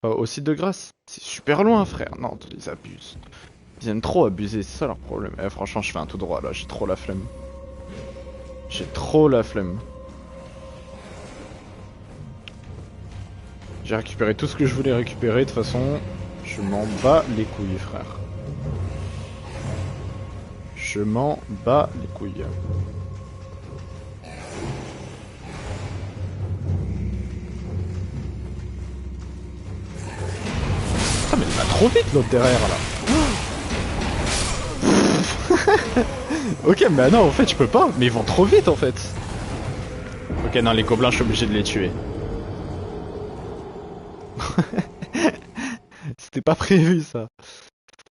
Au site de Grasse. C'est super loin, frère. Non, ils abusent. Ils aiment trop abuser, c'est ça leur problème. Eh, franchement, je fais un tout droit là, j'ai trop la flemme. J'ai trop la flemme. J'ai récupéré tout ce que je voulais récupérer, de toute façon, je m'en bats les couilles, frère. Je m'en bats les couilles. Ah mais il va trop vite l'autre derrière là. Ok, mais non, en fait, je peux pas. Mais ils vont trop vite en fait. Ok, non, les gobelins, je suis obligé de les tuer. C'était pas prévu ça.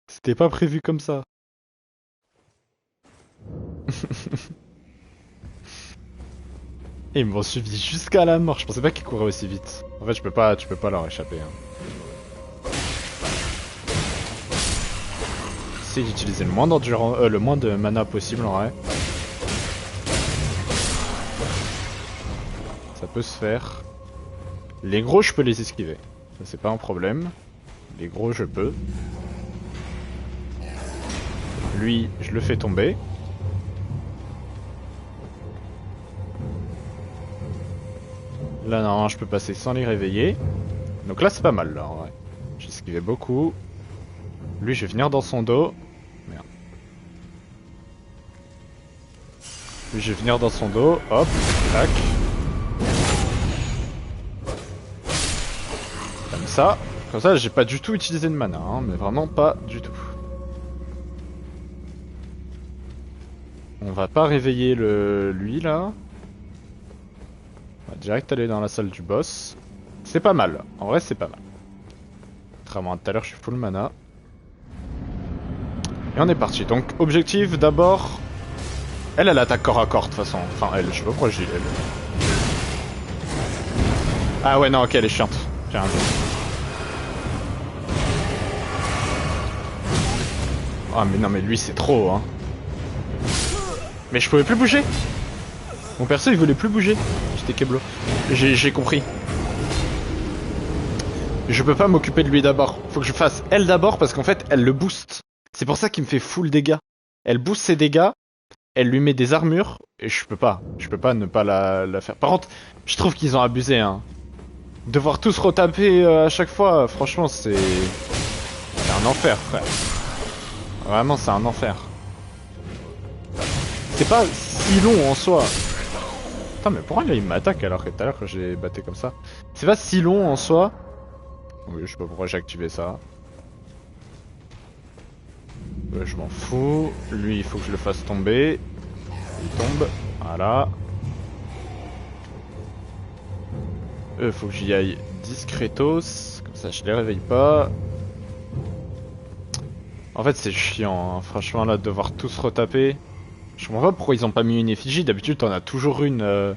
C'était pas prévu comme ça. Et ils m'ont suivi jusqu'à la mort. Je pensais pas qu'ils couraient aussi vite. En fait, tu peux pas leur échapper. Hein. C'est d'utiliser le moins d'endurance, le moins de mana possible en vrai. Ça peut se faire. Les gros, je peux les esquiver. Ça, c'est pas un problème. Les gros, je peux. Lui, je le fais tomber. Là, non, je peux passer sans les réveiller. Donc là, c'est pas mal, là, en vrai. J'ai esquivé beaucoup. Lui, je vais venir dans son dos. Merde. Lui, je vais venir dans son dos. Hop, tac. Comme ça. Comme ça, j'ai pas du tout utilisé de mana, hein, mais vraiment pas du tout. On va pas réveiller lui, là. On va direct aller dans la salle du boss. C'est pas mal. En vrai, c'est pas mal. Contrairement à tout à l'heure, je suis full mana. Et on est parti. Donc, objectif d'abord. Elle attaque corps à corps de toute façon. Enfin, elle, je sais pas pourquoi j'ai elle. Ah ouais, non, ok, elle est chiante. Tiens, ah, mais non, mais lui, c'est trop, hein. Mais je pouvais plus bouger. Mon perso, il voulait plus bouger. J'étais keblo. J'ai compris. Je peux pas m'occuper de lui d'abord. Faut que je fasse elle d'abord parce qu'en fait, elle le booste. C'est pour ça qu'il me fait full dégâts. Elle booste ses dégâts. Elle lui met des armures. Et je peux pas. Je peux pas ne pas la faire. Par contre, je trouve qu'ils ont abusé, hein. Devoir tous retaper à chaque fois, franchement, c'est un enfer, frère. Vraiment, c'est un enfer. C'est pas si long en soi. Putain, mais pourquoi là il m'attaque alors que tout à l'heure j'ai battu comme ça? C'est pas si long en soi. Oui, je sais pas pourquoi j'ai activé ça. Je m'en fous. Lui, il faut que je le fasse tomber. Il tombe. Voilà. Faut que j'y aille discretos. Comme ça, je les réveille pas. En fait, c'est chiant, hein. Franchement, là, de devoir tous retaper. Je comprends pas pourquoi ils ont pas mis une effigie. D'habitude, t'en as toujours une.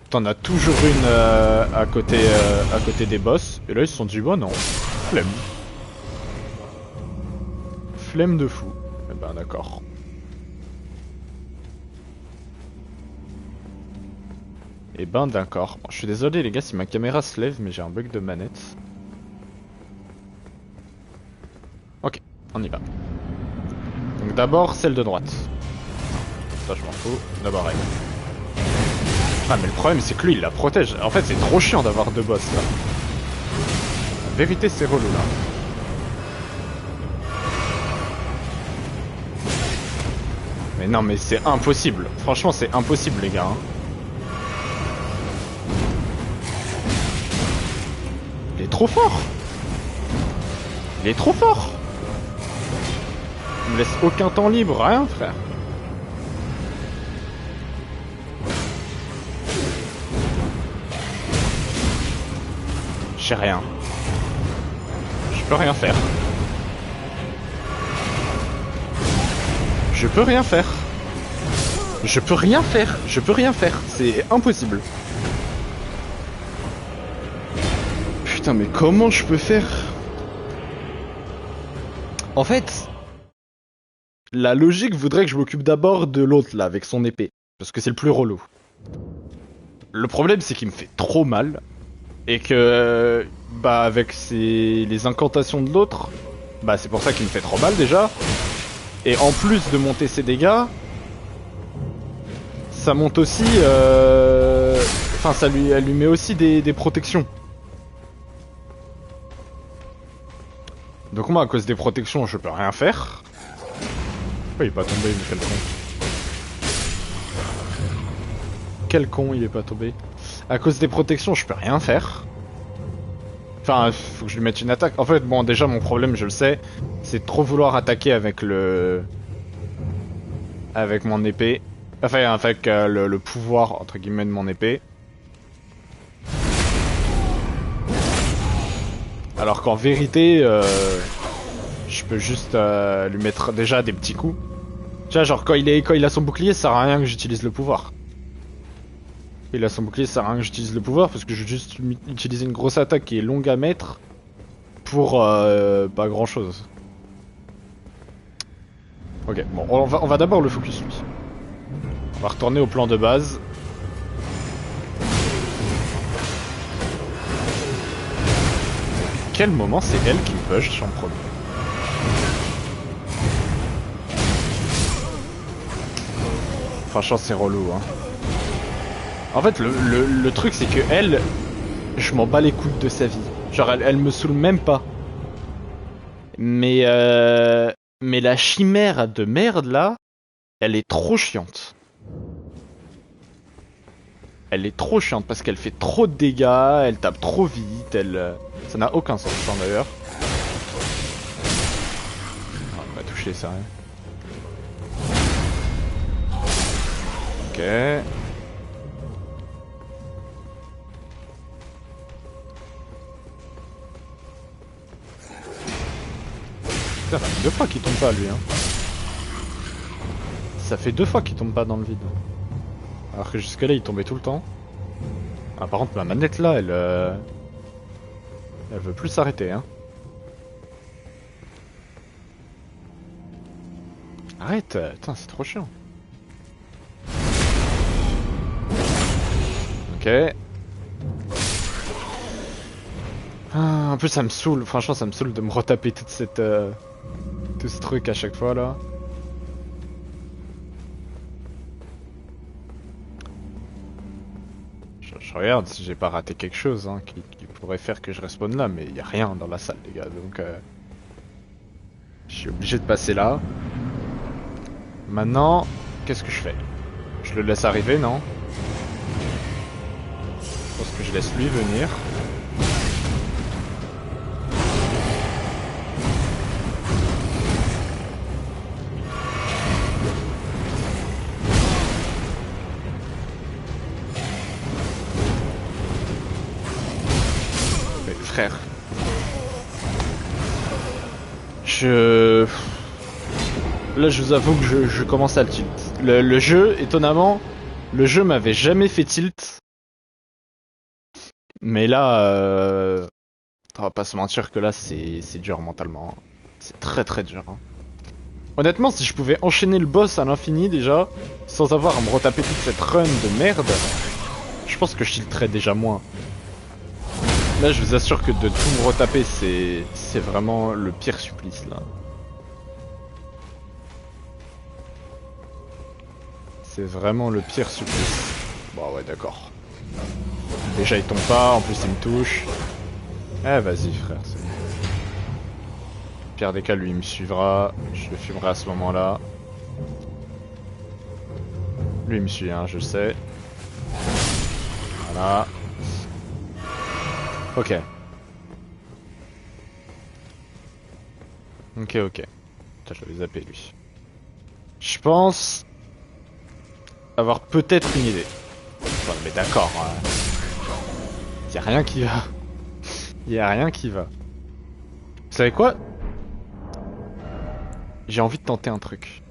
T'en as toujours une à côté des boss. Et là, ils se sont dit, bon, non. Flemme. Flemme de fou. Eh ben, d'accord. Eh ben, d'accord. Bon, je suis désolé, les gars, si ma caméra se lève, mais j'ai un bug de manette. Ok, on y va. Donc, d'abord, celle de droite. Ça, je m'en fous. D'abord, elle. Ah, mais le problème, c'est que lui, il la protège. En fait, c'est trop chiant d'avoir deux boss, là. La vérité, c'est relou, là. Mais non, mais c'est impossible. Franchement, c'est impossible, les gars. Hein. Il est trop fort. Il est trop fort. Il me laisse aucun temps libre, rien, frère. J'ai rien. Je peux rien faire. Je peux rien faire. Je peux rien faire. Je peux rien faire. C'est impossible. Putain, mais comment je peux faire? En fait, la logique voudrait que je m'occupe d'abord de l'autre là, avec son épée. Parce que c'est le plus relou. Le problème, c'est qu'il me fait trop mal. Et que, bah, avec les incantations de l'autre, bah, c'est pour ça qu'il me fait trop mal déjà. Et en plus de monter ses dégâts, ça monte aussi, enfin, elle lui met aussi des protections. Donc moi, à cause des protections, je peux rien faire. Pourquoi il est pas tombé, mais quel con. Quel con, il est pas tombé. À cause des protections, je peux rien faire. Enfin, faut que je lui mette une attaque. En fait, bon, déjà, mon problème, je le sais, c'est de trop vouloir attaquer avec avec mon épée. Enfin, avec le pouvoir, entre guillemets, de mon épée. Alors qu'en vérité, je peux juste lui mettre déjà des petits coups. Tu vois, genre, quand il a son bouclier, ça sert à rien que j'utilise le pouvoir. Il a son bouclier, ça sert à rien que j'utilise le pouvoir, parce que je vais juste utiliser une grosse attaque qui est longue à mettre pour pas grand chose. Ok, bon, on va d'abord le focus lui. On va retourner au plan de base. Quel moment c'est elle qui me push en premier? Franchement, c'est relou, hein. En fait, le truc, c'est que elle, je m'en bats les couilles de sa vie. Genre, elle me saoule même pas. Mais la chimère de merde, là, elle est trop chiante. Elle est trop chiante parce qu'elle fait trop de dégâts, elle tape trop vite, ça n'a aucun sens, hein, d'ailleurs. Ah, on va toucher ça, hein. Ok. Ça fait 2 fois qu'il tombe pas lui, hein. Ça fait 2 fois qu'il tombe pas dans le vide. Alors que jusque là il tombait tout le temps. Ah, par contre ma manette là elle veut plus s'arrêter, hein. Arrête, putain c'est trop chiant. Ok. Ah, en plus ça me saoule, franchement ça me saoule de me retaper toute cette tout ce truc à chaque fois là. Je regarde si j'ai pas raté quelque chose, hein, qui pourrait faire que je respawn là, mais y a rien dans la salle les gars, donc je suis obligé de passer là. Maintenant, qu'est-ce que je fais? Je le laisse arriver, non? Je pense que je laisse lui venir. Mais frère. Là, je vous avoue que je commence à le tilt. Le jeu, étonnamment, le jeu m'avait jamais fait tilt. Mais là, on va pas se mentir que là, c'est dur mentalement. C'est très très dur, hein. Honnêtement, si je pouvais enchaîner le boss à l'infini déjà, sans avoir à me retaper toute cette run de merde, je pense que je tilterais déjà moins. Là, je vous assure que de tout me retaper, c'est vraiment le pire supplice là. C'est vraiment le pire supplice. Bon ouais d'accord. Déjà il tombe pas, en plus il me touche. Eh vas-y frère, c'est bon. Pire des cas, lui il me suivra. Je le fumerai à ce moment-là. Lui il me suit, hein, je le sais. Voilà. Ok. Ok, ok. Putain, je l'avais zappé lui. Je pense avoir peut-être une idée. Bon, mais d'accord. Y'a rien qui va. Y'a rien qui va. Vous savez quoi? J'ai envie de tenter un truc.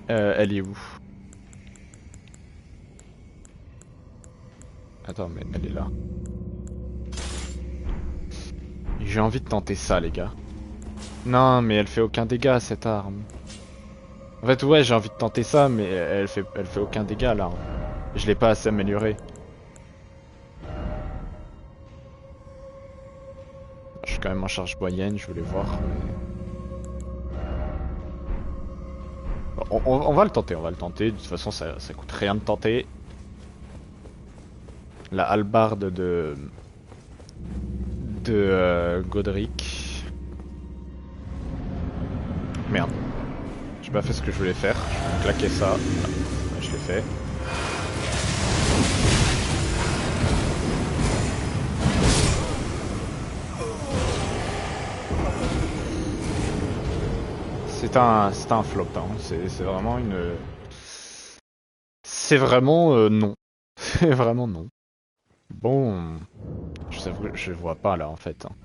Elle est où? Attends, mais elle est là. J'ai envie de tenter ça, les gars. Non, mais elle fait aucun dégât, cette arme. En fait, ouais, j'ai envie de tenter ça, mais elle fait aucun dégât, là. Je l'ai pas assez amélioré. même en charge moyenne, je voulais voir. Mais... On va le tenter, on va le tenter. De toute façon, ça coûte rien de tenter. La hallebarde de Godric. Merde. J'ai pas fait ce que je voulais faire. Je vais claquer ça. Voilà. Je l'ai fait. C'est un flop, hein. C'est vraiment une... C'est vraiment non. C'est vraiment non. Bon... je vois pas là en fait. Hein.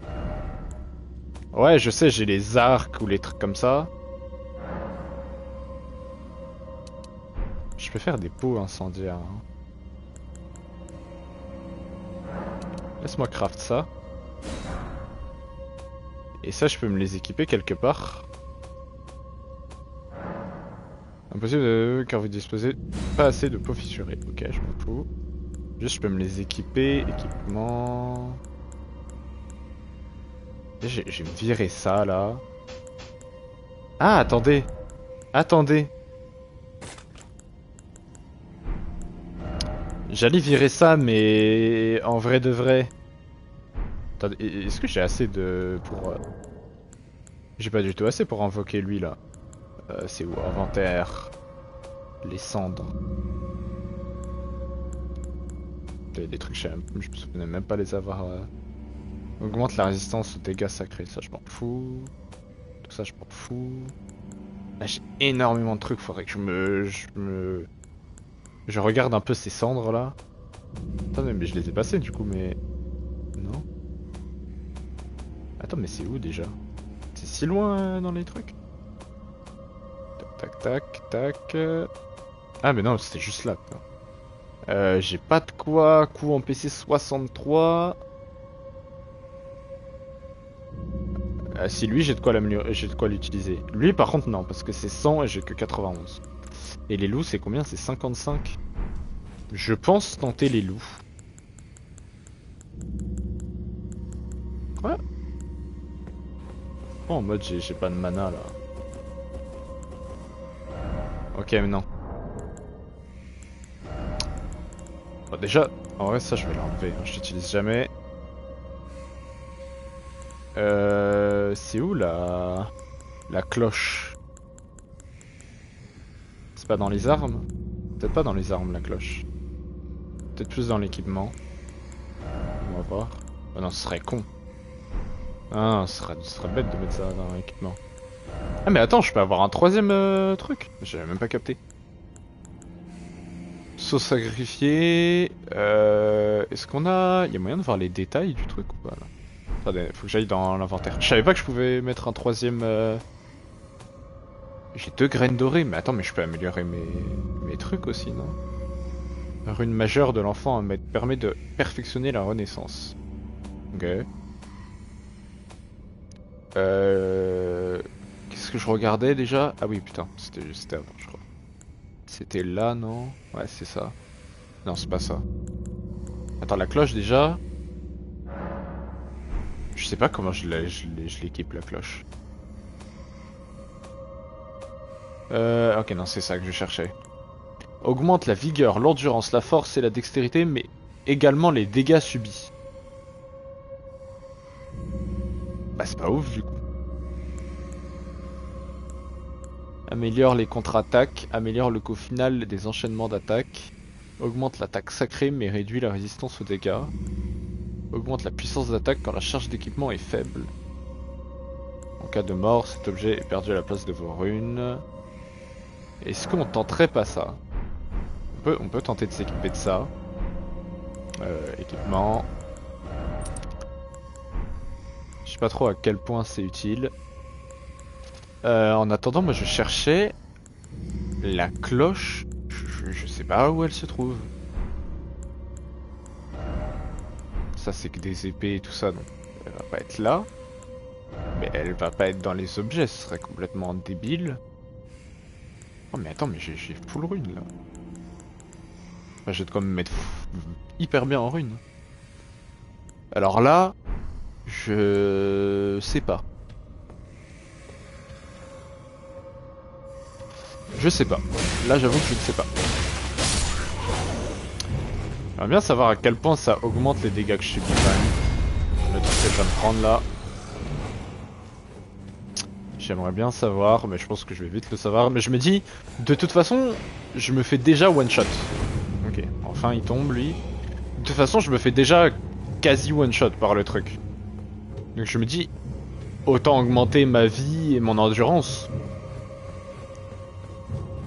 Ouais, je sais, j'ai les arcs ou les trucs comme ça. Je peux faire des pots incendiaires. Hein. Laisse-moi craft ça. Et ça, je peux me les équiper quelque part. Impossible car vous disposez pas assez de peaux fissurées. Ok, je m'en fous. Juste, je peux me les équiper. Équipement... J'ai viré ça, là. Ah, attendez. Attendez. J'allais virer ça, mais... En vrai de vrai. Attendez, est-ce que j'ai assez de... pour... J'ai pas du tout assez pour invoquer lui, là. C'est où? Inventaire. Les cendres. Des trucs, je me souvenais même pas les avoir... Augmente la résistance aux dégâts sacrés, ça je m'en fous. Tout ça je m'en fous. Là j'ai énormément de trucs, faudrait que je regarde un peu ces cendres là. Attendez, mais je les ai passés du coup, mais... Non. Attends, mais c'est où déjà? C'est si loin dans les trucs? Tac tac tac tac. Ah mais non, c'était juste là quoi. J'ai pas de quoi. Coup en PC 63. Si lui j'ai de quoi l'améliorer, j'ai de quoi l'utiliser. Lui par contre non, parce que c'est 100 et j'ai que 91. Et les loups c'est combien? C'est 55. Je pense tenter les loups. Ouais. Oh, en mode j'ai pas de mana là. Ok mais non. Bon, déjà, en vrai ça je vais l'enlever, hein. Je l'utilise jamais. C'est où la cloche? C'est pas dans les armes? Peut-être pas dans les armes la cloche. Peut-être plus dans l'équipement. On va voir. Oh non, ce serait con. Ah, ce serait bête de mettre ça dans l'équipement. Ah mais attends, je peux avoir un troisième truc? J'avais même pas capté. Sauce sacrifiée. Est-ce qu'on a... Il y a moyen de voir les détails du truc ou pas là? Attendez, faut que j'aille dans l'inventaire. Je savais pas que je pouvais mettre un troisième... J'ai 2 graines dorées, mais attends, mais je peux améliorer mes trucs aussi, non? Rune majeure de l'enfant permet de perfectionner la renaissance. Ok. Qu'est-ce que je regardais déjà? Ah oui, putain, c'était avant, je crois. C'était là, non? Ouais, c'est ça. Non, c'est pas ça. Attends, la cloche déjà... Je sais pas comment je l'équipe, la cloche. Ok, non, c'est ça que je cherchais. Augmente la vigueur, l'endurance, la force et la dextérité, mais également les dégâts subis. Bah c'est pas ouf du coup. Améliore les contre-attaques, améliore le coût final des enchaînements d'attaques, augmente l'attaque sacrée mais réduit la résistance aux dégâts, augmente la puissance d'attaque quand la charge d'équipement est faible. En cas de mort, cet objet est perdu à la place de vos runes. Est-ce qu'on tenterait pas ça? On peut tenter de s'équiper de ça. Équipement. Je sais pas trop à quel point c'est utile. En attendant, moi je cherchais la cloche. Je sais pas où elle se trouve. Ça c'est que des épées et tout ça, donc elle va pas être là. Mais elle va pas être dans les objets, ce serait complètement débile. Oh mais attends, mais j'ai full rune là. Enfin, je vais de quoi me mettre hyper bien en rune. Alors là, Je sais pas. Je sais pas. Là j'avoue que je ne sais pas. J'aimerais bien savoir à quel point ça augmente les dégâts que je subis quand même. Le truc que je viens de prendre là. J'aimerais bien savoir, mais je pense que je vais vite le savoir. Mais je me dis, de toute façon, je me fais déjà one shot. Ok, enfin il tombe lui. De toute façon, je me fais déjà quasi one shot par le truc. Donc je me dis, autant augmenter ma vie et mon endurance.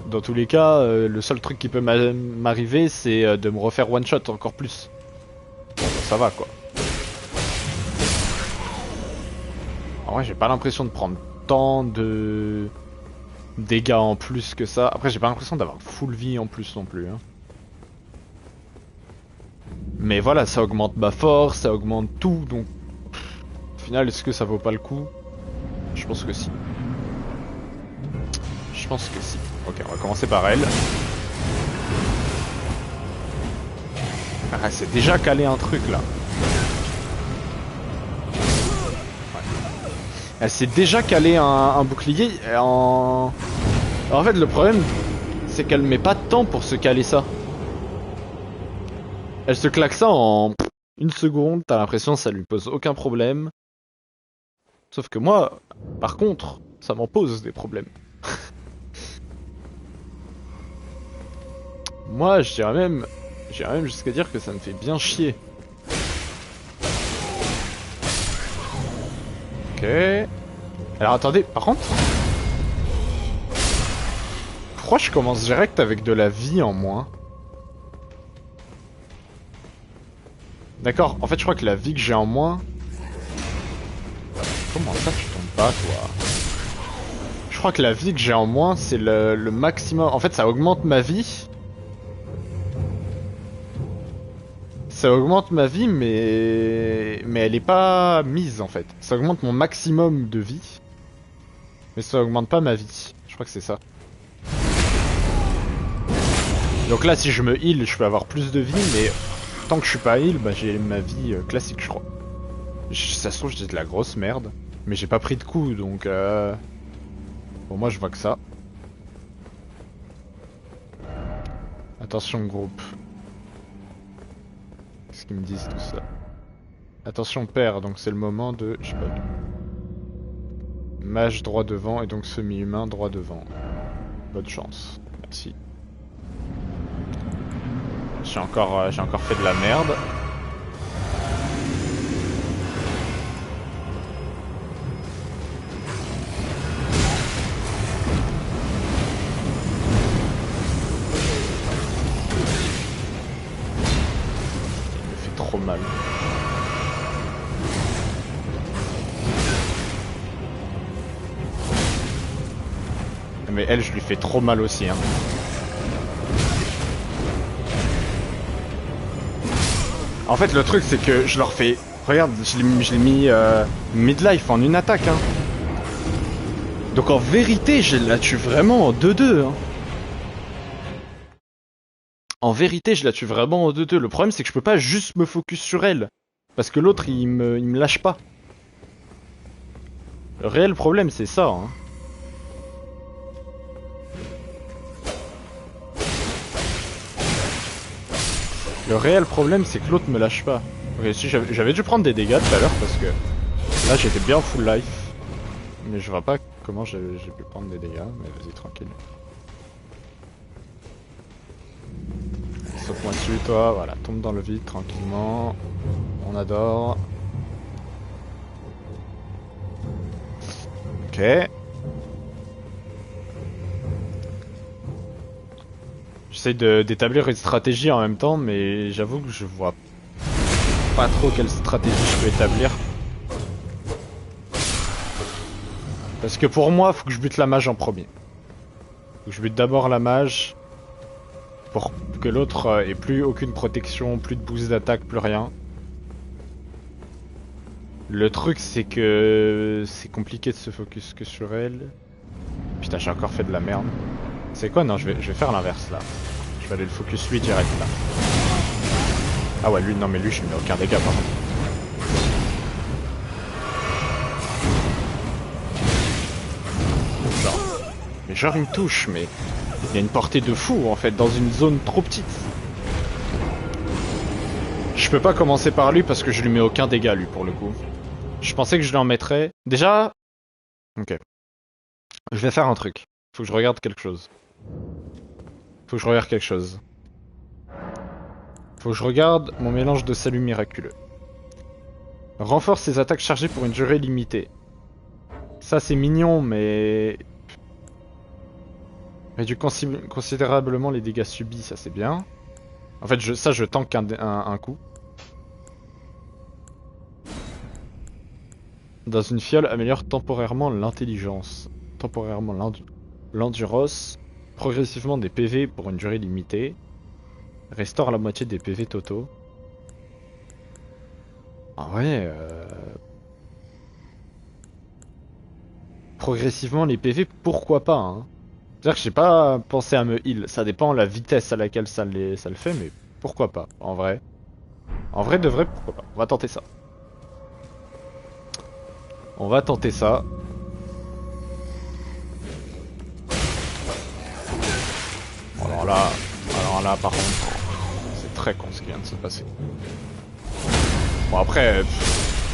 Dans tous les cas, le seul truc qui peut m'arriver, c'est de me refaire one shot encore plus. Bon, bah, ça va quoi. En vrai, j'ai pas l'impression de prendre tant de dégâts en plus que ça. Après, j'ai pas l'impression d'avoir full vie en plus non plus. Hein. Mais voilà, ça augmente ma force, ça augmente tout, donc... Au final, est-ce que ça vaut pas le coup? Je pense que si. Je pense que si. Ok, on va commencer par elle. Ah, c'est déjà calé un truc là. Ouais. Elle s'est déjà calé un bouclier en... En fait, le problème, c'est qu'elle met pas de temps pour se caler ça. Elle se claque ça en une seconde, t'as l'impression que ça lui pose aucun problème. Sauf que moi, par contre, ça m'en pose des problèmes. Moi, j'irais même jusqu'à dire que ça me fait bien chier. Ok. Alors attendez, par contre... Pourquoi je commence direct avec de la vie en moins? D'accord, en fait je crois que la vie que j'ai en moins... Comment ça tu tombes pas toi? Je crois que la vie que j'ai en moins c'est le maximum... En fait ça augmente ma vie. Ça augmente ma vie mais elle est pas mise en fait. Ça augmente mon maximum de vie. Mais ça augmente pas ma vie. Je crois que c'est ça. Donc là si je me heal je peux avoir plus de vie mais... Tant que je suis pas heal, bah j'ai ma vie classique je crois. Ça se trouve j'ai de la grosse merde. Mais j'ai pas pris de coup donc Bon moi je vois que ça. Attention groupe. Qu'est-ce qu'ils me disent tout ça? Attention père, donc c'est le moment de... Je sais pas. Mage droit devant et donc semi-humain droit devant. Bonne chance. Merci. J'ai encore fait de la merde. Il me fait trop mal. Mais elle, je lui fais trop mal aussi. Hein. En fait, le truc, c'est que je leur fais... Regarde, je l'ai mis midlife en une attaque. Hein. Donc en vérité, je la tue vraiment en 2-2. Hein. En vérité, je la tue vraiment en 2-2. Le problème, c'est que je peux pas juste me focus sur elle. Parce que l'autre, il me lâche pas. Le réel problème, c'est ça. Hein. Le réel problème, c'est que l'autre me lâche pas. Ok, si j'avais dû prendre des dégâts tout à l'heure parce que là j'étais bien full life. Mais je vois pas comment j'ai pu prendre des dégâts, mais vas-y tranquille. Saute-moi dessus toi, voilà, tombe dans le vide tranquillement. On adore. Ok. J'essaie d'établir une stratégie en même temps, mais j'avoue que je vois pas trop quelle stratégie je peux établir. Parce que pour moi, faut que je bute la mage en premier. Faut que je bute d'abord la mage pour que l'autre ait plus aucune protection, plus de boost d'attaque, plus rien. Le truc, c'est que c'est compliqué de se focus que sur elle. Putain, j'ai encore fait de la merde. C'est quoi? Non, je vais faire l'inverse là. Je vais aller le focus lui direct là. Ah ouais, lui, non mais lui, je mets aucun dégât par contre. Mais genre il me touche, mais il y a une portée de fou en fait dans une zone trop petite. Je peux pas commencer par lui parce que je lui mets aucun dégât lui pour le coup. Je pensais que je lui en mettrais. Déjà... Ok. Je vais faire un truc. Faut que je regarde quelque chose. Faut que je regarde quelque chose. Faut que je regarde mon mélange de salut miraculeux. Renforce ses attaques chargées pour une durée limitée. Ça c'est mignon mais... Réduit considérablement les dégâts subis, ça c'est bien. En fait ça je tank un coup. Dans une fiole, améliore temporairement l'intelligence. Temporairement l'endurance. Progressivement des PV pour une durée limitée. Restaure la moitié des PV totaux. En vrai, progressivement les PV, pourquoi pas, hein. C'est-à-dire que j'ai pas pensé à me heal. Ça dépend de la vitesse à laquelle ça le fait, mais pourquoi pas, en vrai. En vrai de vrai, pourquoi pas. On va tenter ça. On va tenter ça. Alors là, par contre, c'est très con ce qui vient de se passer. Bon après,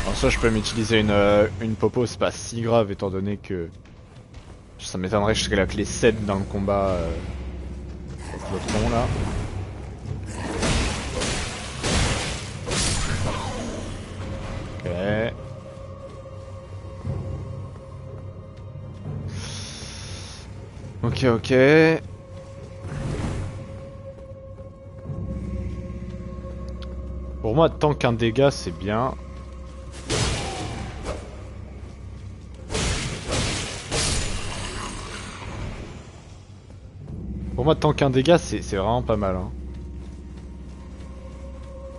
en soi je peux m'utiliser une popo, c'est pas si grave étant donné que ça m'étonnerait que je serais la clé 7 dans le combat contre l'autre con là. Ok. Ok. Pour moi, tant qu'un dégât, c'est bien. Pour moi, tant qu'un dégât, c'est vraiment pas mal. Hein.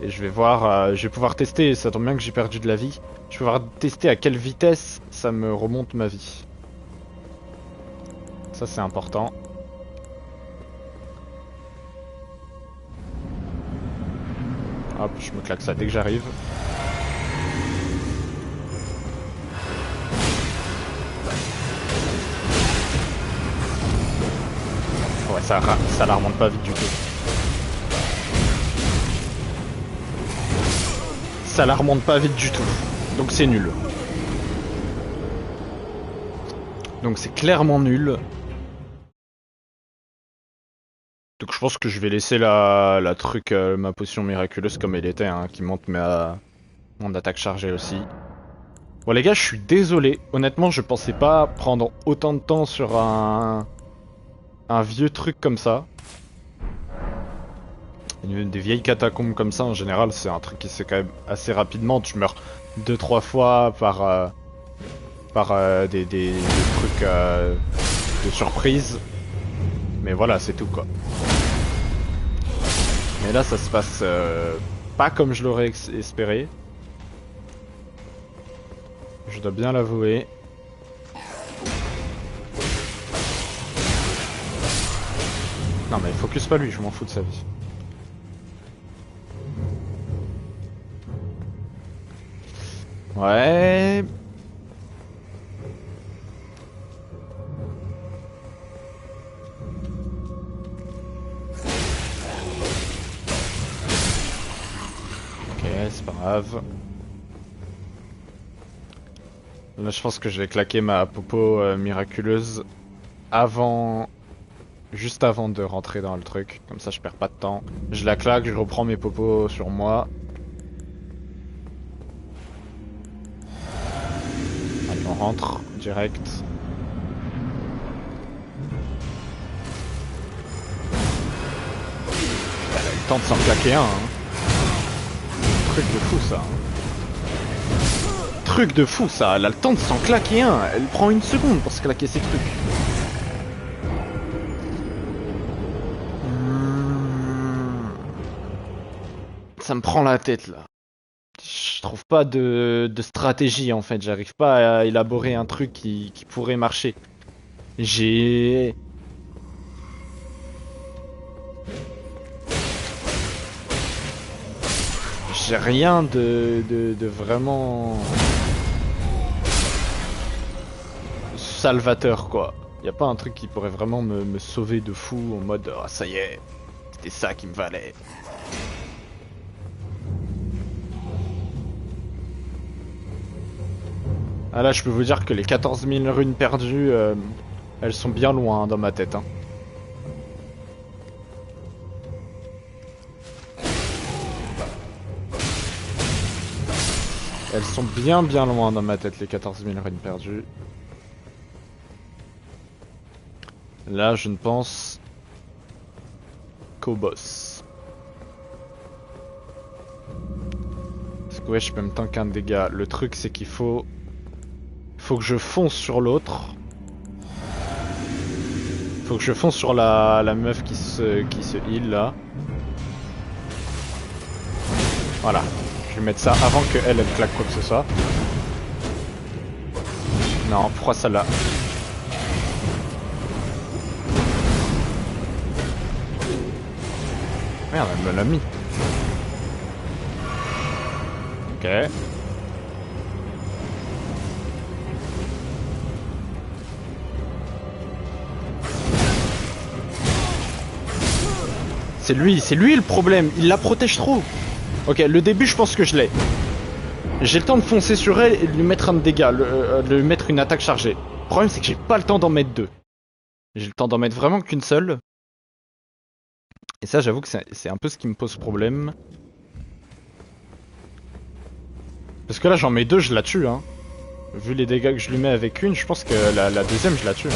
Et je vais voir, je vais pouvoir tester, ça tombe bien que j'ai perdu de la vie. Je vais pouvoir tester à quelle vitesse ça me remonte ma vie. Ça, c'est important. Hop, je me claque ça dès que j'arrive. Ouais, ça la remonte pas vite du tout. Ça la remonte pas vite du tout. Donc c'est nul. Donc c'est clairement nul. Donc je pense que je vais laisser la truc, ma potion miraculeuse comme elle était, hein, qui monte mon attaque chargée aussi. Bon les gars, je suis désolé. Honnêtement, je pensais pas prendre autant de temps sur un vieux truc comme ça. Des vieilles catacombes comme ça, en général, c'est un truc qui se fait quand même assez rapidement. Tu meurs 2-3 fois par des trucs de surprise. Mais voilà, c'est tout quoi. Mais là, ça se passe pas comme je l'aurais espéré. Je dois bien l'avouer. Non mais focus pas lui, je m'en fous de sa vie. Ouais. Ok, c'est pas grave. Là, je pense que je vais claquer ma popo miraculeuse avant... Juste avant de rentrer dans le truc. Comme ça, je perds pas de temps. Je la claque, je reprends mes popos sur moi. Allez, on rentre direct. Elle a eu le temps de s'en claquer un. Hein. Truc de fou ça. Truc de fou ça, elle a le temps de s'en claquer un. Elle prend une seconde pour se claquer ses trucs. Ça me prend la tête là. Je trouve pas de stratégie en fait, j'arrive pas à élaborer un truc qui pourrait marcher. J'ai rien de vraiment salvateur quoi. Y a pas un truc qui pourrait vraiment me sauver de fou en mode oh, ça y est, c'était ça qui me valait. Ah là je peux vous dire que les 14 000 runes perdues, elles sont bien loin hein, dans ma tête. Hein. Elles sont bien loin dans ma tête les 14 000 runes perdues. Là je ne pense qu'au boss. Parce que ouais je peux me tanker un dégât. Le truc c'est qu'il faut que je fonce sur l'autre. Faut que je fonce sur la meuf qui se heal là. Voilà. Je vais mettre ça avant que elle claque quoi que ce soit. Non, pourquoi celle-là? Merde, elle me l'a mis. Ok. C'est lui le problème, il la protège trop. Ok, le début je pense que je l'ai. J'ai le temps de foncer sur elle et de lui mettre un dégât, de lui mettre une attaque chargée. Le problème c'est que j'ai pas le temps d'en mettre deux. J'ai le temps d'en mettre vraiment qu'une seule. Et ça j'avoue que c'est un peu ce qui me pose problème. Parce que là j'en mets deux, je la tue hein. Vu les dégâts que je lui mets avec une, je pense que la deuxième je la tue.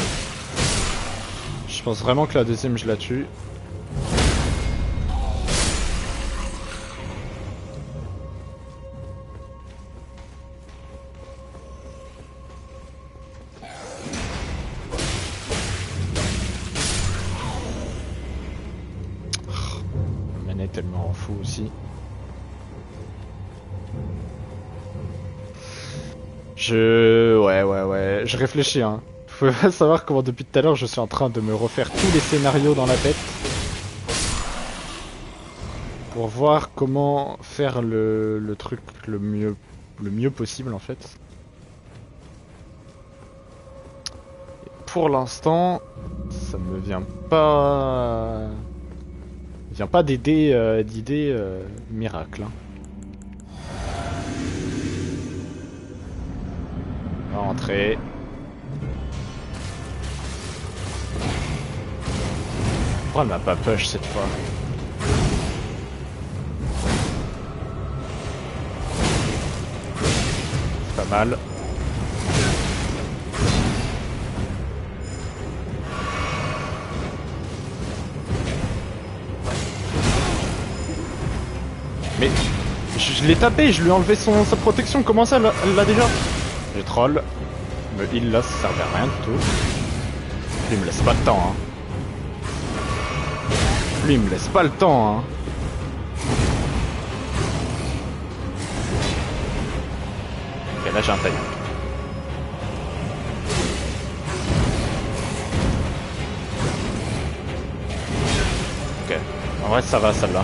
Je pense vraiment que la deuxième je la tue. Tellement en fou aussi. Ouais, je réfléchis hein. Faut pas savoir comment depuis tout à l'heure je suis en train de me refaire tous les scénarios dans la tête. Pour voir comment faire le truc le mieux possible en fait. Et pour l'instant, ça me vient pas... vient pas d'idées miracles. Hein. On va rentrer. Pourquoi elle m'a pas push cette fois? C'est pas mal. Mais je l'ai tapé, je lui ai enlevé sa protection, comment ça elle l'a déjà? Je troll. Me heal là, ça servait à rien du tout. Lui il me laisse pas le temps hein. Lui il me laisse pas le temps hein. Ok là j'ai un taillon. Ok. En vrai ça va celle-là.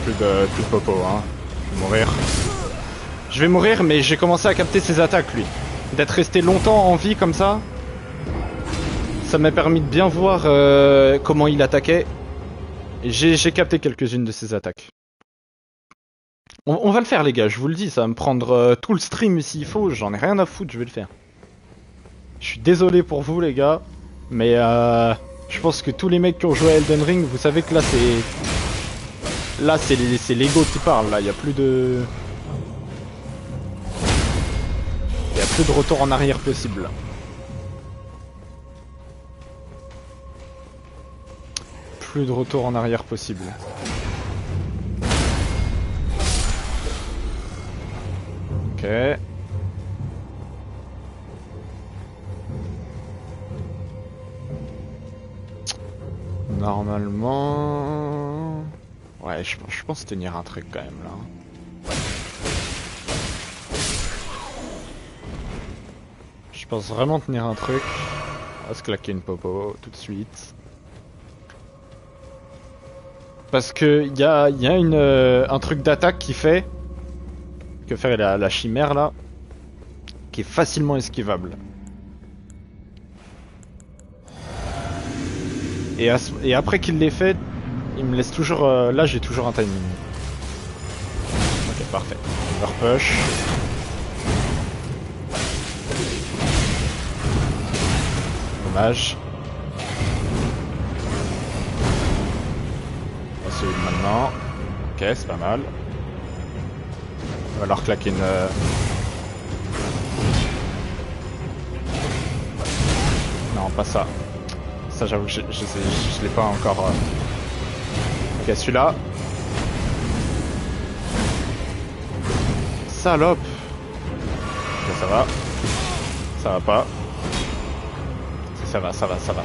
Plus de popo hein. Je vais mourir. Je vais mourir mais j'ai commencé à capter ses attaques lui. D'être resté longtemps en vie comme ça. Ça m'a permis de bien voir comment il attaquait. J'ai capté quelques-unes de ses attaques. On va le faire les gars, je vous le dis, ça va me prendre tout le stream s'il faut, j'en ai rien à foutre, je vais le faire. Je suis désolé pour vous les gars, mais je pense que tous les mecs qui ont joué à Elden Ring, vous savez que là c'est... Là c'est l'ego qui parle, là, il y a plus de... Il y a plus de retour en arrière possible. Plus de retour en arrière possible. Ok. Normalement... Ouais, je pense tenir un truc quand même là. Je pense vraiment tenir un truc. On va se claquer une popo tout de suite. Parce que y a un truc d'attaque qui fait... Que fait la chimère là, qui est facilement esquivable. Et après qu'il l'ait fait, il me laisse toujours... là j'ai toujours un timing. Ok, parfait. Overpush. Dommage. On va celui maintenant. Ok, c'est pas mal. On va leur claquer une... Non, pas ça. Ça, j'avoue que je l'ai pas encore... Ok, celui-là. Salope. Ok, ça va. Ça va pas. Ça va, ça va, ça va.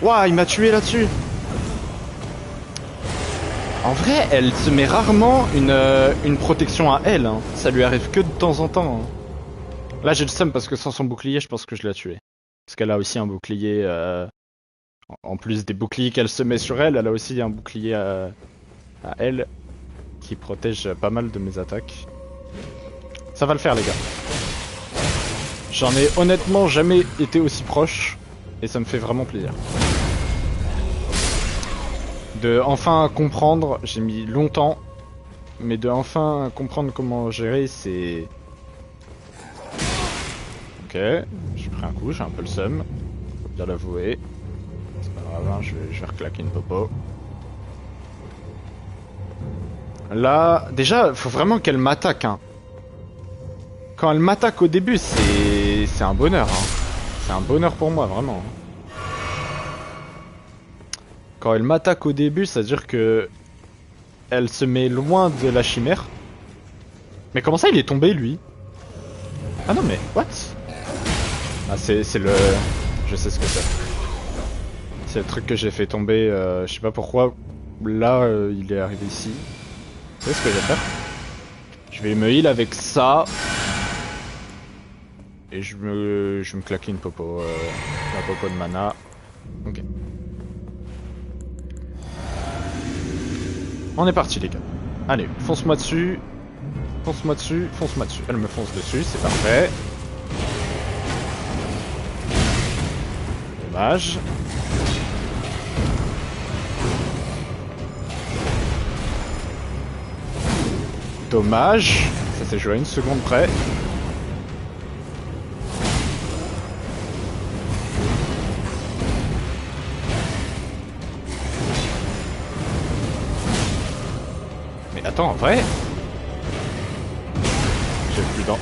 Ouah, il m'a tué là-dessus. En vrai, elle se met rarement une protection à elle. Hein. Ça lui arrive que de temps en temps. Hein. Là, j'ai le seum parce que sans son bouclier, je pense que je l'ai tué. Parce qu'elle a aussi un bouclier... En plus des boucliers qu'elle se met sur elle, elle a aussi un bouclier à elle qui protège pas mal de mes attaques. Ça va le faire, les gars. J'en ai honnêtement jamais été aussi proche. Et ça me fait vraiment plaisir. De enfin comprendre, j'ai mis longtemps, mais de enfin comprendre comment gérer, c'est... Ok, j'ai pris un coup, j'ai un peu le seum, faut bien l'avouer. C'est pas grave, hein, je vais reclaquer une popo. Là, déjà, faut vraiment qu'elle m'attaque. Hein. Quand elle m'attaque au début, c'est un bonheur. Hein. C'est un bonheur pour moi, vraiment. Quand elle m'attaque au début, ça veut dire que elle se met loin de la chimère. Mais comment ça, il est tombé, lui? Ah non, mais what? Ah, c'est le... Je sais ce que c'est. C'est le truc que j'ai fait tomber, je sais pas pourquoi. Là, il est arrivé ici. Vous savez ce que je vais faire? Je vais me heal avec ça. Et je vais me claquer une popo, la popo de mana. Ok. On est parti, les gars. Allez, fonce-moi dessus. Fonce-moi dessus, fonce-moi dessus. Elle me fonce dessus, c'est parfait. Dommage. Dommage. Ça s'est joué à une seconde près. Mais attends, en vrai... J'ai plus d'en...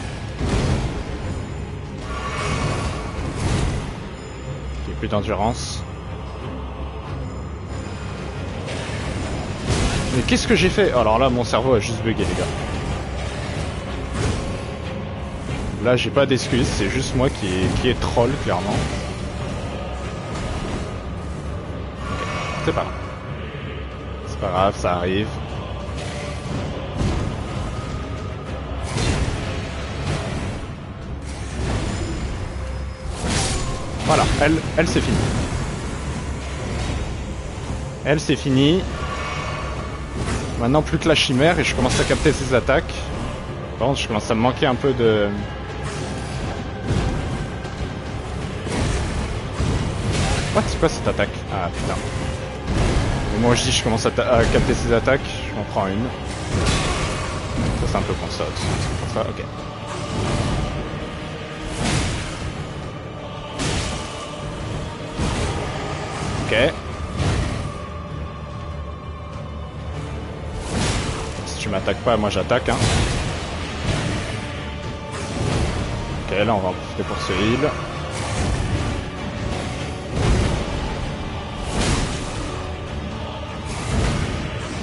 J'ai plus d'endurance. Mais qu'est-ce que j'ai fait? Alors là, mon cerveau a juste bugué, les gars. Là, j'ai pas d'excuses, c'est juste moi qui est troll, clairement. Ok, c'est pas grave. C'est pas grave, ça arrive. Voilà, elle c'est fini. Elle c'est fini. Maintenant plus que la chimère et je commence à capter ses attaques. Par contre je commence à me manquer un peu de... What, c'est quoi cette attaque? Ah putain. Et moi je dis je commence à capter ses attaques, je m'en prends une. Ça c'est un peu pour ça. Pour ça, ok. Ok. Si tu m'attaques pas, moi j'attaque. Hein. Ok, là on va en profiter pour ce heal.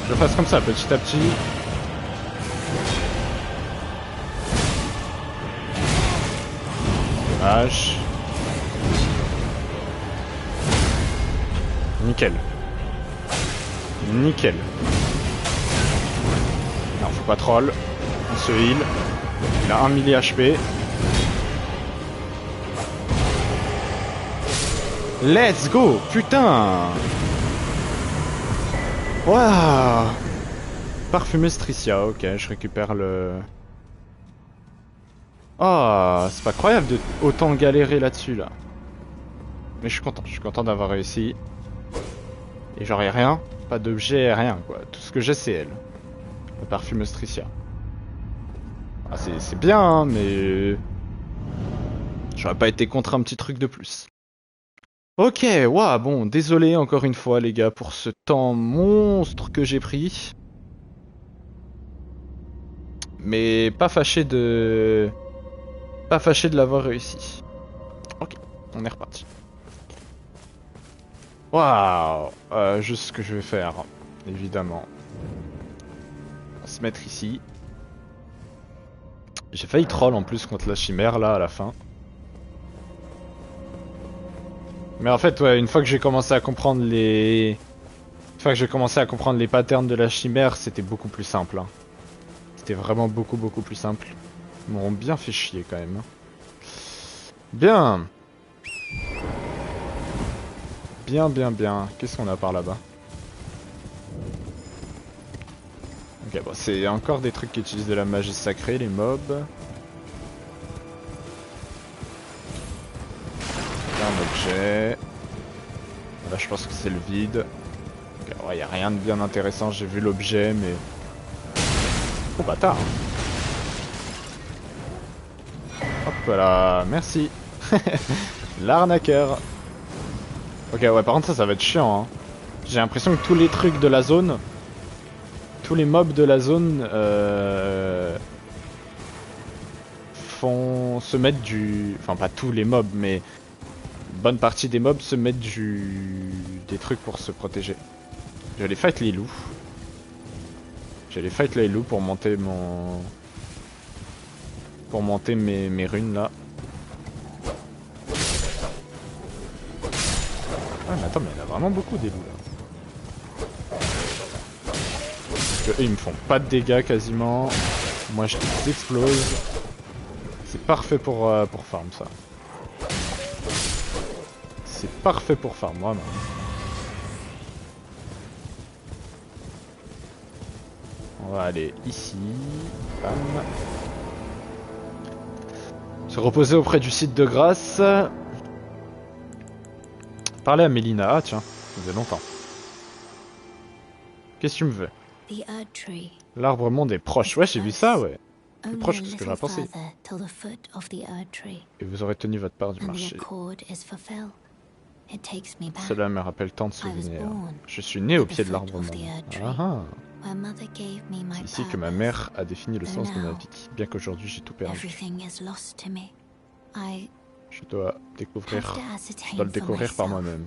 Je le fasse comme ça, petit à petit. Dommage. Nickel. Nickel. Alors faut pas troll. On se heal. Il a 1 milli HP. Let's go. Putain. Waouh. Parfumeuse Tricia. Ok, je récupère le... Oh, c'est pas croyable de autant galérer là-dessus, là. Mais je suis content d'avoir réussi. Et genre y'a rien, pas d'objet, rien quoi. Tout ce que j'ai c'est elle. La parfumeuse Tricia. Ah, c'est bien, hein, mais... J'aurais pas été contre un petit truc de plus. Ok, waouh, bon, désolé encore une fois les gars pour ce temps monstre que j'ai pris. Mais pas fâché de... Pas fâché de l'avoir réussi. Ok, on est reparti. Waouh, juste ce que je vais faire, évidemment. On va se mettre ici. J'ai failli troll en plus contre la chimère là à la fin. Mais en fait, ouais, une fois que j'ai commencé à comprendre les... Une fois que j'ai commencé à comprendre les patterns de la chimère, c'était beaucoup plus simple. Hein. C'était vraiment beaucoup plus simple. Ils m'auront bien fait chier quand même. Bien. Bien. Qu'est-ce qu'on a par là-bas? Ok, bon, c'est encore des trucs qui utilisent de la magie sacrée, les mobs. Un objet. Là, je pense que c'est le vide. Ok, ouais, y a rien de bien intéressant, j'ai vu l'objet, mais... Oh, bâtard. Hop là, merci. L'arnaqueur. Ok, ouais, par contre, ça va être chiant, hein. J'ai l'impression que tous les trucs de la zone... Tous les mobs de la zone... font... se mettre du... Enfin, pas tous les mobs, mais... Une bonne partie des mobs se mettent des trucs pour se protéger. J'allais fight les loups. Pour monter mon... Pour monter mes runes là. Ah mais attends, mais il y en a vraiment beaucoup des loups là. Parce que eux ils me font pas de dégâts quasiment. Moi je les explose. C'est parfait pour farm ça. C'est parfait pour farm, vraiment. On va aller ici. Bam. Se reposer auprès du site de grâce. Parler à Mélina. Ah tiens, ça faisait longtemps. Qu'est-ce que tu me veux? L'arbre monde est proche. Ouais, j'ai vu ça, ouais. Plus proche que ce que j'aurais pensé. Et vous aurez tenu votre part du marché. Cela me rappelle tant de souvenirs. Je suis né au pied de l'arbre monde. Ah ah. C'est ici que ma mère a défini le sens de ma vie. Bien qu'aujourd'hui j'ai tout perdu. Je dois le découvrir par moi-même.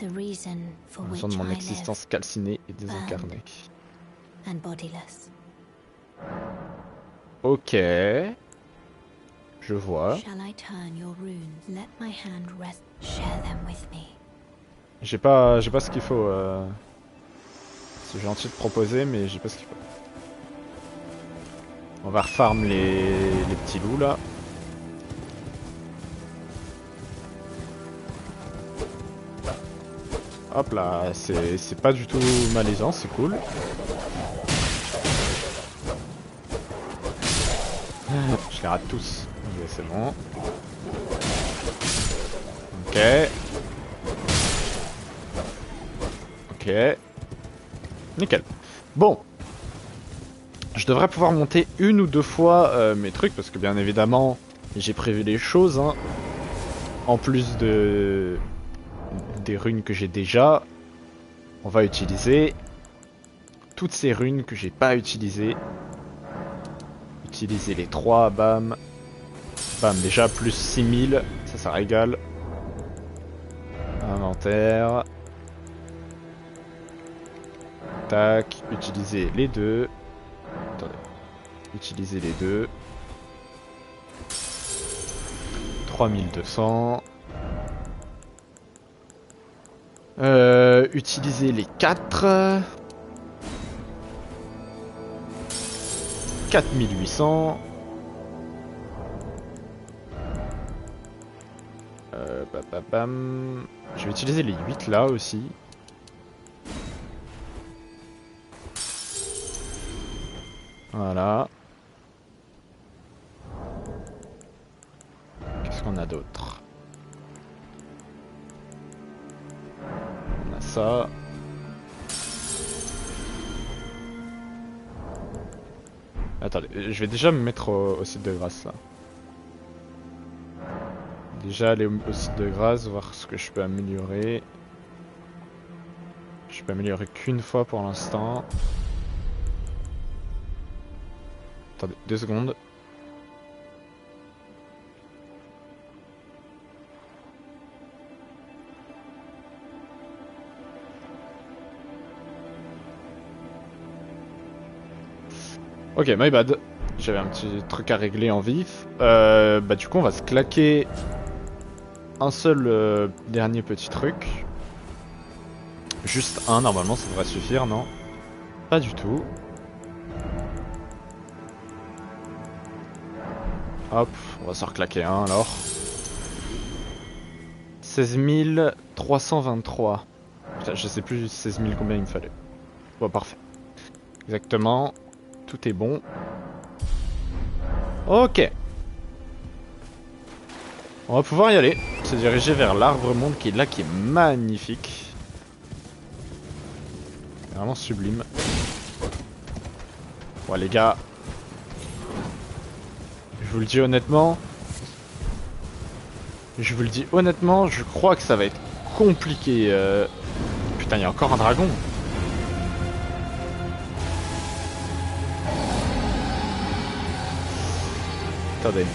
La raison de mon existence calcinée et désincarnée. Ok. Je vois. J'ai pas ce qu'il faut. C'est gentil de proposer, mais j'ai pas ce qu'il faut. On va refarm les petits loups là. Hop là, c'est pas du tout malaisant, c'est cool. Je les rate tous. Ok, c'est bon. Ok. Ok. Nickel. Bon. Je devrais pouvoir monter une ou deux fois mes trucs, parce que bien évidemment, j'ai prévu des choses. Hein. En plus des runes que j'ai déjà, on va utiliser toutes ces runes que j'ai pas utilisées. Utiliser les 3, bam. Bam, déjà plus 6000, ça régale. Inventaire. Tac, utiliser les deux. Attendez. Utiliser les deux. 3200. Utiliser les 4. 4800. Bam. Je vais utiliser les 8 là aussi. Voilà. Qu'est-ce qu'on a d'autre? On a ça. Attendez, je vais déjà me mettre au site de grâce là. Déjà aller au site de grâce, voir ce que je peux améliorer. Je peux améliorer qu'une fois pour l'instant. Attendez, 2 secondes. Ok, my bad. J'avais un petit truc à régler en vif. Bah du coup on va se claquer un seul dernier petit truc. Juste un, normalement ça devrait suffire, non? Pas du tout. Hop, on va se reclaquer un alors. 16 323. Putain, je sais plus 16 000 combien il me fallait. Bon, parfait. Exactement. Tout est bon. Ok. On va pouvoir y aller. Se diriger vers l'arbre monde qui est là, qui est magnifique. Vraiment sublime. Bon les gars. Je vous le dis honnêtement. Je crois que ça va être compliqué. Putain, il y a encore un dragon. Attendez.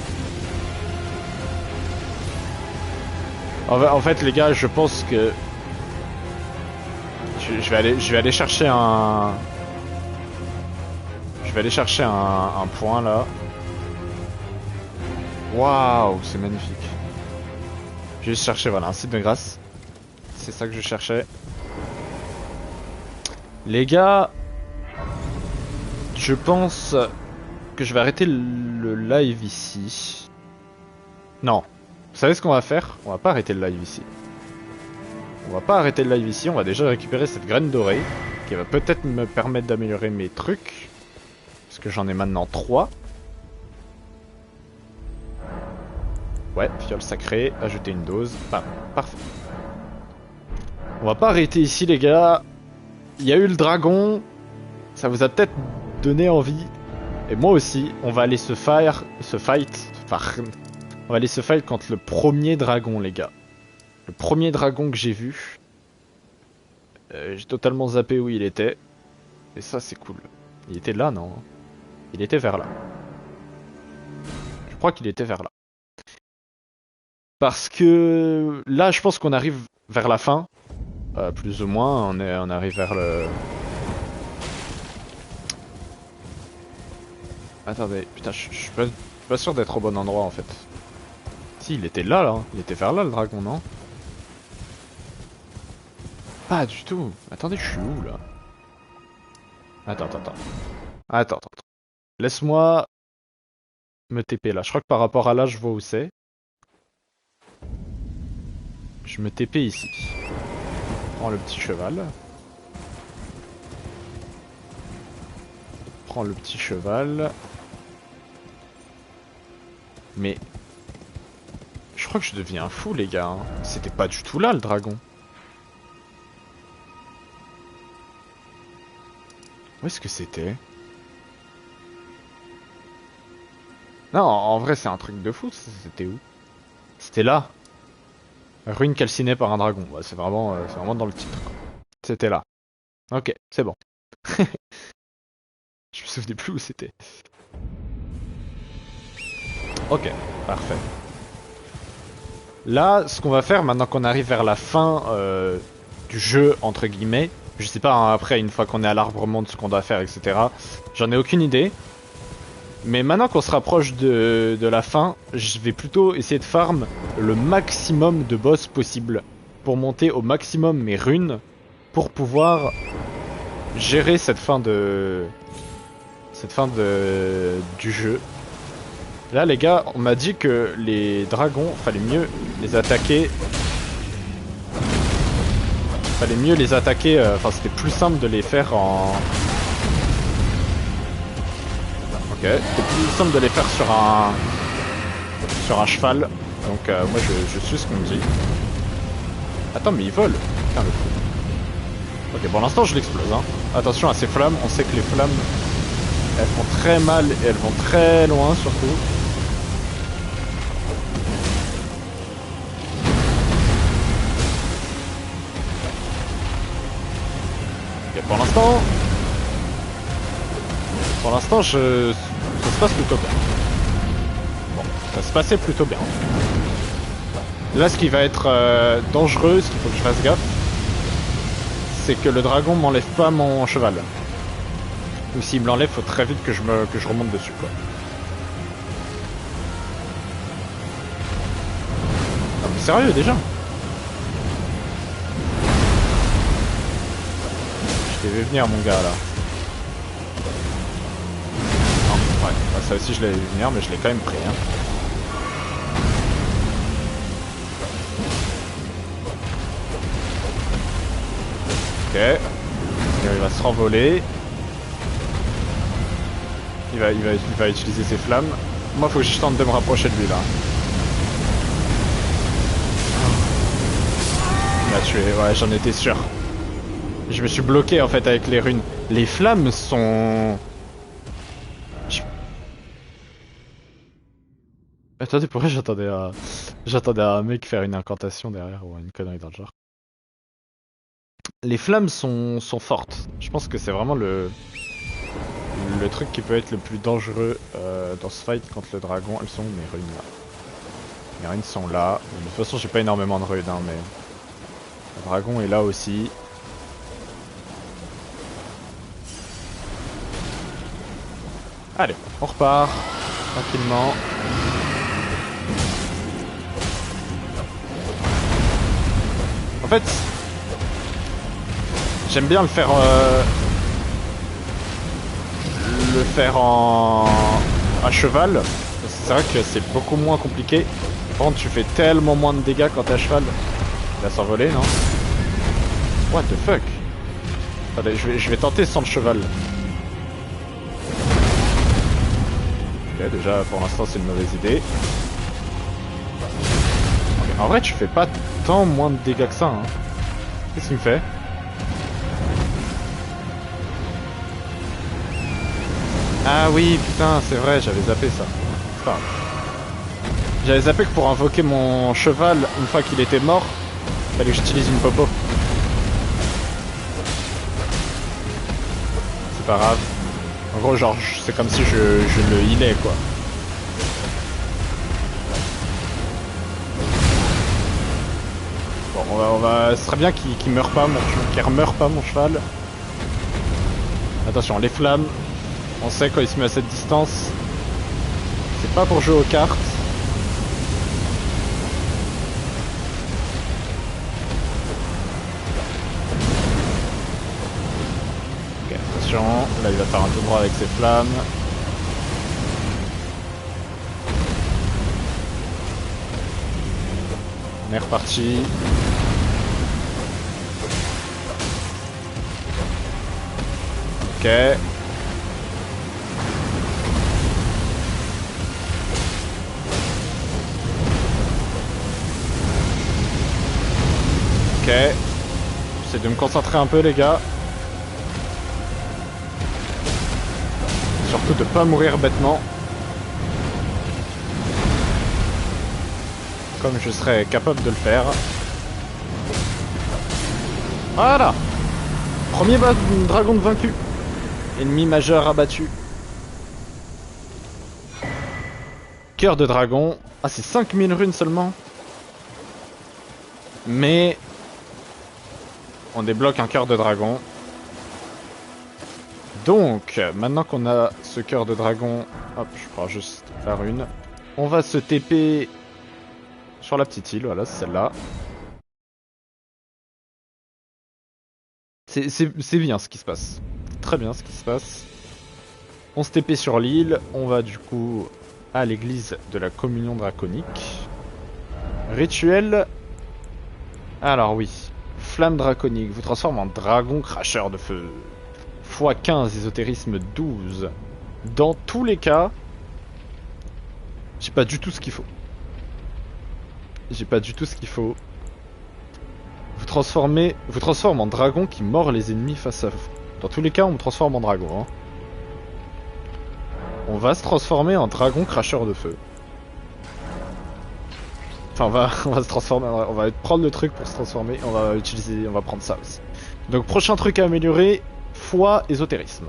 En fait, les gars, je pense que je vais aller chercher un. Je vais aller chercher un point là. Waouh, c'est magnifique. Je vais chercher, voilà, un site de grâce. C'est ça que je cherchais. Les gars, je pense que je vais arrêter le live ici. Non. Vous savez ce qu'on va faire? On va pas arrêter le live ici. On va déjà récupérer cette graine dorée qui va peut-être me permettre d'améliorer mes trucs. Parce que j'en ai maintenant 3. Ouais, fiole sacrée, ajouter une dose. Bam, parfait. On va pas arrêter ici les gars. Il y a eu le dragon. Ça vous a peut-être donné envie. Et moi aussi, on va aller se fight. On va aller se fight contre le premier dragon les gars. Le premier dragon que j'ai vu. J'ai totalement zappé où il était. Et ça c'est cool. Il était là non? Il était vers là. Je crois qu'il était vers là. Parce que là je pense qu'on arrive vers la fin. Plus ou moins, on arrive vers le... Attendez, putain, je suis pas sûr d'être au bon endroit en fait. Si, il était là, il était vers là le dragon, non? Pas du tout. Attendez, je suis où là? Attends. Laisse-moi me TP là. Je crois que par rapport à là, je vois où c'est. Je me TP ici. Prends le petit cheval. Prends le petit cheval. Mais... Je crois que je deviens fou les gars. Hein. C'était pas du tout là le dragon. Où est-ce que c'était? Non, en vrai c'est un truc de fou. C'était où? C'était là. Ruine calcinée par un dragon. Bah, c'est vraiment dans le titre. C'était là. Ok, c'est bon. Je me souvenais plus où c'était. Ok, parfait. Là, ce qu'on va faire maintenant qu'on arrive vers la fin du jeu, entre guillemets, je sais pas hein, après une fois qu'on est à l'arbre monde ce qu'on doit faire, etc. J'en ai aucune idée. Mais maintenant qu'on se rapproche de la fin, je vais plutôt essayer de farm le maximum de boss possible. Pour monter au maximum mes runes, pour pouvoir gérer cette fin de cette fin du jeu. Là les gars, on m'a dit que les dragons, fallait mieux les attaquer. Enfin c'était plus simple de les faire en... Ok, c'était plus simple de les faire sur un cheval. Donc moi je suis ce qu'on me dit. Attends mais ils volent. Putain le fou. Ok, pour l'instant je l'explose hein. Attention à ces flammes, on sait que les flammes elles font très mal et elles vont très loin surtout. Ok, pour l'instant ça se passe plutôt bien. Bon, ça se passait plutôt bien. Là ce qui va être dangereux, ce qu'il faut que je fasse gaffe, c'est que le dragon m'enlève pas mon cheval. Ou s'il me l'enlève, faut très vite que je remonte dessus quoi. Ah, mais sérieux déjà? Je t'ai vu venir mon gars là. Non, ouais, bah, ça aussi je l'avais vu venir mais je l'ai quand même pris hein. Ok. Il va se renvoler. Il va utiliser ses flammes. Moi faut que je tente de me rapprocher de lui là. Il m'a tué, ouais j'en étais sûr. Je me suis bloqué en fait avec les runes. Les flammes sont... Attendez, pourquoi j'attendais un mec faire une incantation derrière ou une connerie dans le genre. Les flammes sont fortes. Je pense que c'est vraiment le truc qui peut être le plus dangereux dans ce fight contre le dragon. Elles sont où mes runes là? Mes runes sont là. De toute façon j'ai pas énormément de runes hein, mais... Le dragon est là aussi. Allez, on repart. Tranquillement. En fait... J'aime bien le faire à cheval. C'est vrai que c'est beaucoup moins compliqué. Par contre tu fais tellement moins de dégâts quand t'es à cheval. Il va s'envoler non? What the fuck? Attendez, je vais tenter sans le cheval. Ok, déjà pour l'instant c'est une mauvaise idée. Okay, en vrai tu fais pas tant moins de dégâts que ça hein. Qu'est-ce qu'il me fait? Ah oui, putain, c'est vrai, j'avais zappé ça. C'est pas grave. J'avais zappé que pour invoquer mon cheval, une fois qu'il était mort, fallait que j'utilise une popo. C'est pas grave. En gros, genre, c'est comme si je le healais, quoi. Bon, on va... Ce serait bien qu'il meure pas, qu'il remeure pas, mon cheval. Attention, les flammes. On sait quand il se met à cette distance, c'est pas pour jouer aux cartes. Ok, attention, là il va faire un tout droit avec ses flammes. On est reparti. Ok. Ok. J'essaie de me concentrer un peu les gars. Surtout de pas mourir bêtement. Comme je serais capable de le faire. Voilà. Premier dragon de vaincu. Ennemi majeur abattu. Cœur de dragon. Ah c'est 5000 runes seulement. Mais... on débloque un cœur de dragon. Donc, maintenant qu'on a ce cœur de dragon... Hop, je prends juste la rune. On va se TP sur la petite île, voilà, c'est celle-là. C'est bien ce qui se passe. Très bien ce qui se passe. On se TP sur l'île, on va du coup à l'église de la communion draconique. Rituel. Alors oui. Flamme draconique vous transforme en dragon cracheur de feu. x15, ésotérisme 12. Dans tous les cas, j'ai pas du tout ce qu'il faut. J'ai pas du tout ce qu'il faut. Vous transforme en dragon qui mord les ennemis face à vous. Dans tous les cas, on me transforme en dragon. Hein. On va se transformer en dragon cracheur de feu. Enfin, on va se transformer, on va prendre le truc pour se transformer. On va prendre ça aussi. Donc, prochain truc à améliorer, foi ésotérisme.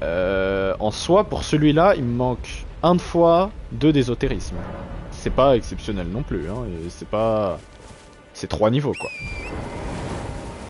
En soi, pour celui-là, il me manque 1 de foi, 2 d'ésotérisme. C'est pas exceptionnel non plus, hein. C'est pas... C'est 3 niveaux, quoi.